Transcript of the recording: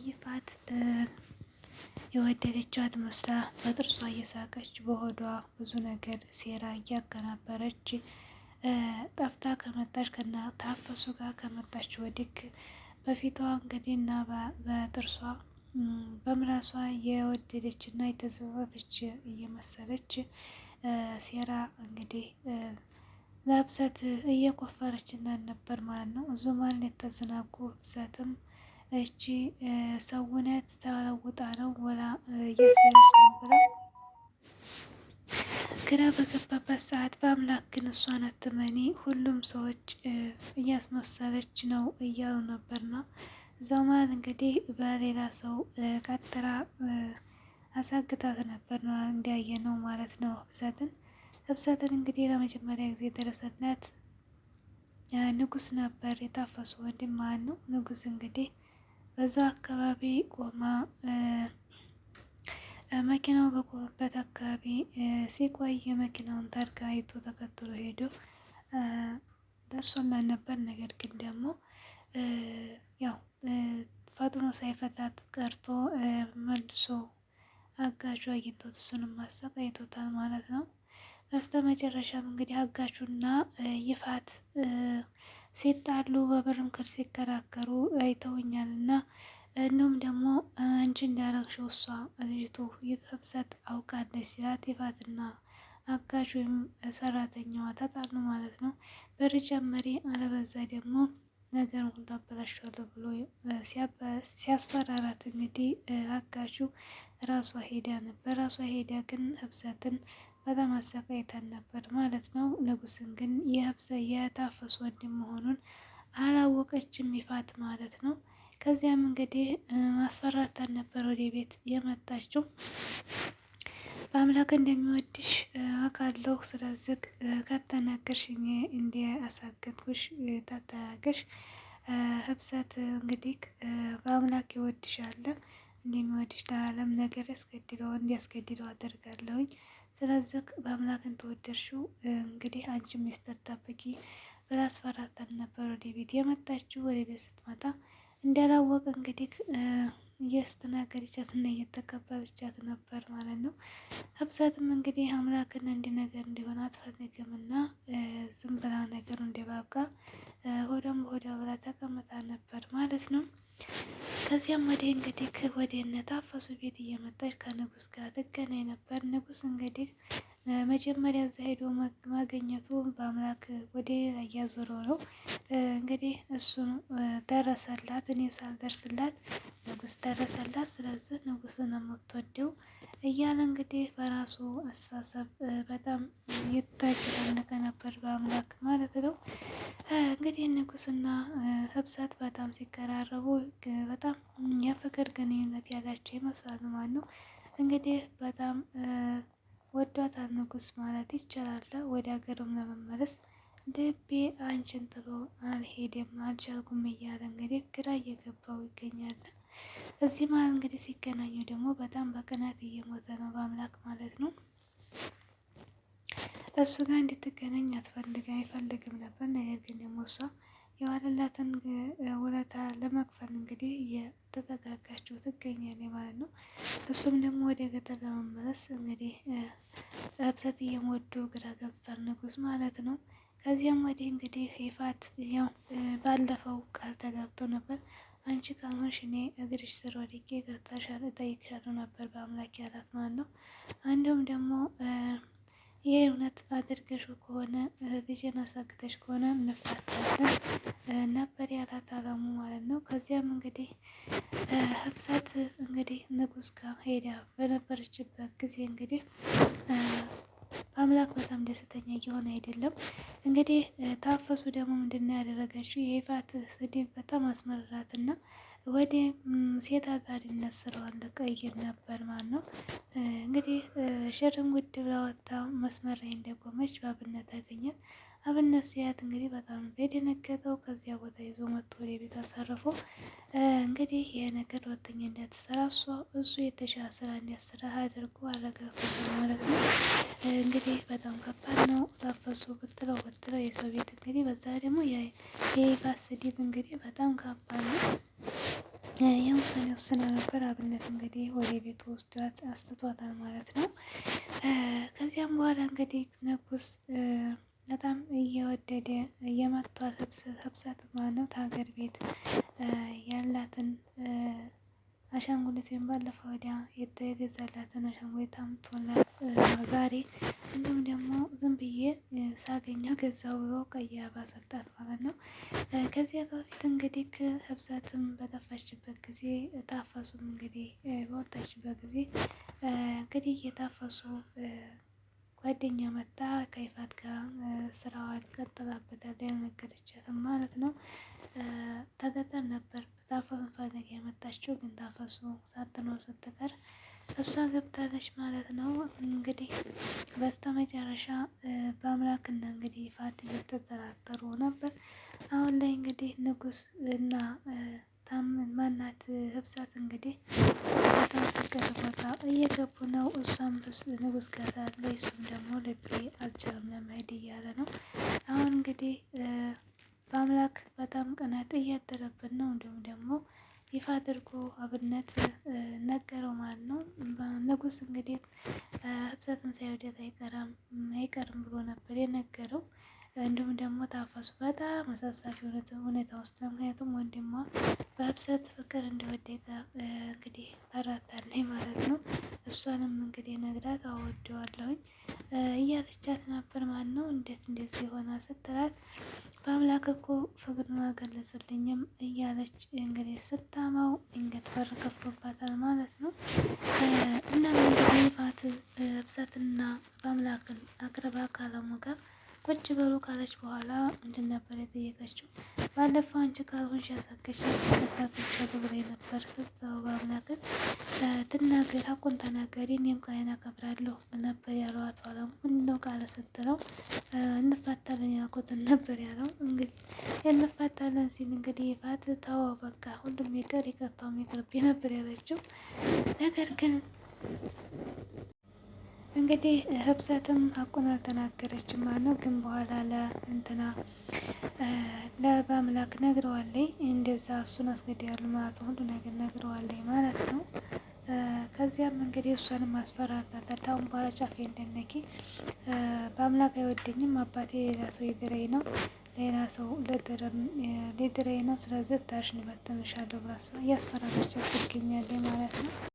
ይፋት የወደደቻት መስላ በጥርሷ እየሳቀች በሆዷ ብዙ ነገር ሴራ እያቀናበረች ጠፍታ ከመጣች ከና ታፈሱ ጋር ከመጣች ወዲህ በፊቷ እንግዲህ እና በጥርሷ በምላሷ የወደደች እና የተዘወተች እየመሰለች ሴራ እንግዲህ ለህብሰት እየቆፈረች ነበር ማለት ነው። ዙማን የተዘናጉ ህብሰትም እቺ ሰውነት ተለውጣ ነው ወላ እያሰረች ነው ብላ ግራ በገባበት ሰዓት በአምላክ ግን እሷን አትመኒ ሁሉም ሰዎች እያስመሰለች ነው እያሉ ነበርና እዛው ማለት እንግዲህ በሌላ ሰው ቀጥራ አሳግታት ነበር ነው እንዲያየ ነው ማለት ነው። ህብሰትን እንግዲህ ለመጀመሪያ ጊዜ የደረሰላት ንጉስ ነበር የታፈሱ ወንድም ማለት ነው። ንጉስ እንግዲህ በዛው አካባቢ ቆማ መኪናው በቆመበት አካባቢ ሲቆይ የመኪናውን ታርጋ አይቶ ተከትሎ ሄዶ ደርሶላት ነበር። ነገር ግን ደግሞ ያው ፈጥኖ ሳይፈታት ቀርቶ መልሶ አጋቹ አግኝቶት እሱንም አሰቃይቶታል ማለት ነው። በስተመጨረሻም እንግዲህ አጋቹና ይፋት ሲጣሉ በብር ምክር ሲከራከሩ አይተውኛል እና እንዲሁም ደግሞ አንቺ እንዳረግሽው እሷ ልጅቱ ህብሰት አውቃለች ሲላት ይፋትና አጋዥ ወይም ሰራተኛዋ ተጣሉ ማለት ነው። ብር ጨመሪ አለበዛ ደግሞ ነገር ሁሉ አበላሻለሁ ብሎ ሲያስፈራራት እንግዲህ አጋዡ ራሷ ሄዳ ነበር። ራሷ ሄዳ ግን ህብሰትን በጣም አሰቃይታን ነበር ማለት ነው። ንጉስን ግን የታፈሱ ወንድም መሆኑን አላወቀችም ይፋት ማለት ነው። ከዚያም እንግዲህ ማስፈራታን ነበር ወደ ቤት የመጣችው። በአምላክ እንደሚወድሽ አውቃለሁ ስለዚህ ከተናገርሽኝ እንደ አሳገትኩሽ ተተናገርሽ ህብሰት እንግዲህ በአምላክ ይወድሻል እንደሚወድሽ ለዓለም ነገር እንዲያስገድለው አደርጋለሁኝ። ስለዚህ በአምላክን ተወደድሽው እንግዲህ አንቺ ሚስጥር ጠብቂ ብላ አስፈራርታን ነበር ወደ ቤት የመጣችው። ወደ ቤት ስትመጣ እንዳላወቀ እንግዲህ እያስተናገደቻት እና እየተቀበለቻት ነበር ማለት ነው። ህብሰትም እንግዲህ አምላክን እንዲህ ነገር እንዲሆን አትፈልግም እና ዝም ብላ ነገሩ እንዲባብቃ ሆዷም በሆዷ ብላ ተቀምጣ ነበር ማለት ነው። ከዚያም ወዲህ እንግዲህ ወደ እነ ታፈሱ ቤት እየመጣች ከንጉስ ጋር ትገናኝ ነበር። ንጉስ እንግዲህ መጀመሪያ እዛ ሄዶ ማገኘቱ በአምላክ ወደ ሌላ እያዞረው ነው። እንግዲህ እሱን ደረሰላት፣ እኔ ሳልደርስላት ንጉስ ደረሰላት። ስለዚህ ንጉስን የምትወደው እያለ እንግዲህ በራሱ አስተሳሰብ በጣም የተጨናነቀ ነበር በአምላክ ማለት ነው። እንግዲህ ንጉስና ህብሰት በጣም ሲቀራረቡ በጣም የፍቅር ግንኙነት ያላቸው ይመስላሉ ማለት ነው። እንግዲህ በጣም ወዷታል ንጉስ ማለት ይቻላል። ወደ ሀገሩም ለመመለስ ልቤ አንቺን ጥሎ አልሄድም አልቻልኩም እያለ እንግዲህ ግራ እየገባው ይገኛል። እዚህ መሀል እንግዲህ ሲገናኙ ደግሞ በጣም በቅናት እየሞተ ነው በአምላክ ማለት ነው። እሱ ጋር እንድትገናኝ አይፈልግም ነበር። ነገር ግን ደግሞ እሷ የዋለላትን ውለታ ለመክፈል እንግዲህ እየተጠጋጋችው ትገኛለች ማለት ነው። እሱም ደግሞ ወደ ገጠር ለመመለስ እንግዲህ ህብሰት እየሞዱ ግራ ገብቶታል ንጉስ ማለት ነው። ከዚያም ወዲህ እንግዲህ ይፋት ያው ባለፈው ቃል ተጋብቶ ነበር። አንቺ ካልሆንሽ እኔ እግርሽ ስር ወድቄ ይቅርታሻል እጠይቅሻለሁ ነበር በአምላክ ያላት ማለት ነው። እንዲሁም ደግሞ ይሄ እውነት አድርገሽው ከሆነ ልጄን አሳግተሽ ከሆነ እንፋታለን ነበር ያላት አላሙ ማለት ነው። ከዚያም እንግዲህ ህብሰት እንግዲህ ንጉስ ጋር ሄዳ በነበረችበት ጊዜ እንግዲህ አምላክ በጣም ደስተኛ እየሆነ አይደለም። እንግዲህ ታፈሱ ደግሞ ምንድነው ያደረገችው? የይፋት ስድብ በጣም አስመረራትና ወደ ሴት አዳሪነት ስራዋን ልትቀይር ነበር ማለት ነው። እንግዲህ ሽርንጉድ ብላ ወጥታ መስመር ላይ እንደቆመች በአብነት አገኛት። አብነት ሲያት እንግዲህ በጣም የደነገጠው ከዚያ ቦታ ይዞ መጥቶ ወደ ቤቱ አሳርፎ እንግዲህ ይሄ ነገር ሁለተኛ እንዳትሰራ እሱ የተሻለ ስራ እንዲያሰራ አድርጎ አረጋግጦታል ማለት ነው። እንግዲህ በጣም ከባድ ነው። ታፈሱ ብትለው የሰው ቤት እንግዲህ በዛ ደግሞ የይፋት ስድብ እንግዲህ በጣም ከባድ ነው። ያ ውሳኔ ወስና ነበር። አብነት እንግዲህ ወደ ቤቱ ወስዷት አስትቷታል ማለት ነው። ከዚያም በኋላ እንግዲህ ንጉስ በጣም እየወደደ የመጥቷል። ህብሰት ማለት ነው ከሀገር ቤት ያላትን አሻንጉሊት ወይም ባለፈው ወዲያ የተገዛላትን አሻንጉሊት አምጥቶላት ዛሬ እንዲሁም ደግሞ ዝም ብዬ ሳገኘው ገዛው ብሎ ቀይ አበባ ሰጣት ማለት ነው። ከዚያ በፊት እንግዲህ ህብሰትም በጠፋችበት ጊዜ ታፈሱም እንግዲህ በወጣችበት ጊዜ እንግዲህ እየታፈሱ ጓደኛ መጣ ከይፋት ጋር ስራዋን ቀጥላበታል ያልነገረቻትም ማለት ነው። ተገጠር ነበር ታፈሱን ፈልጋ የመጣችው ግን ታፈሱ ሳትኖር ስትቀር እሷ ገብታለች ማለት ነው። እንግዲህ በስተመጨረሻ በአምላክና እንግዲህ ይፋት እየተጠራጠሩ ነበር። አሁን ላይ እንግዲህ ንጉስ እና ታምን ማናት ህብሰት እንግዲህ በጣም ፍቅር ቦታ እየገቡ ነው። እሷም ንጉስ ጋር ሳለች እሱም ደግሞ ልቤ አልቻለም ለመሄድ እያለ ነው። አሁን እንግዲህ በአምላክ በጣም ቅናት እያደረብን ነው። እንዲሁም ደግሞ ይፋ አድርጎ አብነት ነገረው ማለት ነው። ንጉስ እንግዲህ ህብሰትን ሳይወዳት አይቀርም ብሎ ነበር የነገረው። እንዲሁም ደግሞ ታፈሱ በጣም አሳሳቢ ሁኔታ ውስጥ ነው። ምክንያቱም ወንድሟ በህብሰት ፍቅር እንደወደቀ እንግዲህ ተረድታለች ማለት ነው። እሷንም እንግዲህ ነግራት አወደዋለሁኝ እያለቻት ነበር ማለት ነው። እንዴት እንደዚህ ሆና ስትላት በአምላክ እኮ ፍቅሩን አልገለጸልኝም እያለች እንግዲህ ስታማው ድንገት በር ከፍቶባታል ማለት ነው። እናም እንግዲህ ይፋት ህብሰትና በአምላክን አቅርባ ካለሙ ጋር ቁጭ በሉ ካለች በኋላ ምንድን ነበር የጠየቀችው? ባለፈው አንቺ ካልሆንሽ ያሳገሻት ተከታተልሻለሁ ብላኝ ነበር ስትለው በአምላክን ትናገር ሀቁን ተናገሪ እኔም ቃሌን አከብራለሁ ነበር ያለው አቶ አለሙ። ምንድነው ቃል ስትለው እንፋታለን ያልኩትን ነበር ያለው። እንግዲህ እንፋታለን ሲል እንግዲህ ይፋት ተወው በቃ ሁሉም ይቅር ይቅርታውም ይቅርብኝ ነበር ያለችው። ነገር ግን እንግዲህ ህብሰትም ሀቁን አልተናገረችም ማለት ነው። ግን በኋላ ለእንትና ለበአምላክ ነግረዋለኝ እንደዛ እሱን አስገድያለሁ ማለት ነው። ሁሉ ነገር ነግረዋለኝ ማለት ነው። ከዚያም እንግዲህ እሷንም አስፈራራታል። ታሁን በኋላ ጫፌ እንዳትነኪ በአምላክ አይወደኝም አባቴ ሌላ ሰው ሊድረኝ ነው ሌላ ሰው ሊድረኝ ነው። ስለዚህ ታሽን በትንሻለሁ ብላ እያስፈራራቻት ትገኛለች ማለት ነው።